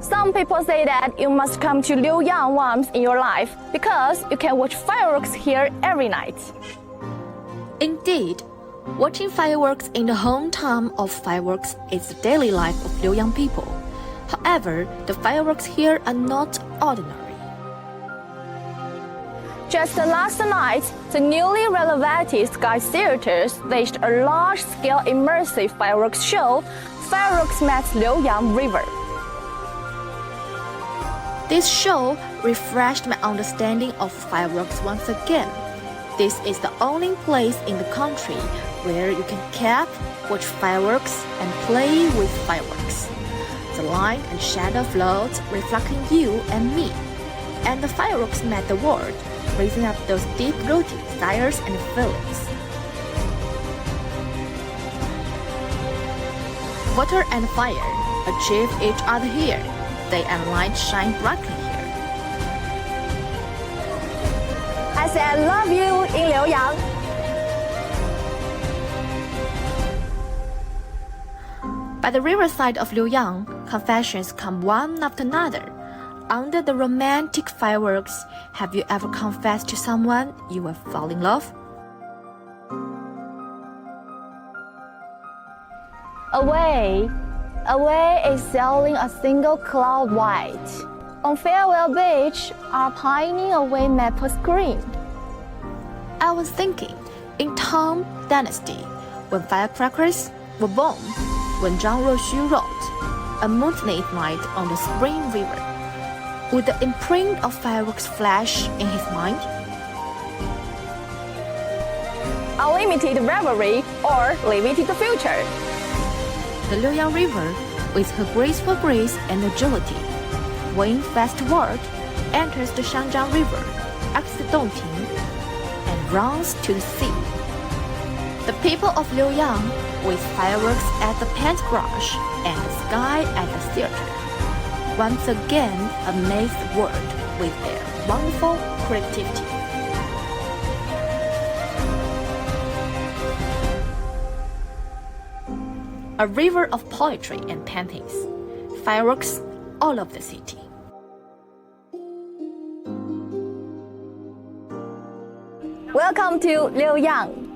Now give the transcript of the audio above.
Some people say that you must come to Liuyang once in your life because you can watch fireworks here every night. Indeed, watching fireworks in the hometown of fireworks is the daily life of Liuyang people. However, the fireworks here are not ordinary. Just last night, the newly renovated Sky Theater staged a large-scale immersive fireworks show, Fireworks met Liuyang River. This show refreshed my understanding of fireworks once again. This is the only place in the country where you can camp, watch fireworks, and play with fireworks. The light and shadow float reflecting you and me, and the fireworks met the world, raising up those deep-rooted desires and feelings. Water and fire achieve each other here. Day and light shine brightly here. I say I love you in Liuyang. By the riverside of Liuyang, confessions come one after another. Under the romantic fireworks, have you ever confessed to someone you will fall in love? Away is sailing a single cloud white. On Farewell Beach are pining away maple green. I was thinking, in Tang Dynasty, when firecrackers were born, when Zhang Ruoxu wrote, a moonlit night on the spring river, would the imprint of fireworks flash in his mind? Unlimited revelry or limited future. The Liuyang River, with her graceful grace and agility, weighing westward, enters the Shanjiang River, exits Dongting, and runs to the sea. The people of Liuyang, with fireworks at the paintbrush and the sky at the theater, once again amaze the world with their wonderful creativity. A river of poetry and paintings, fireworks all over the city. Welcome to Liuyang.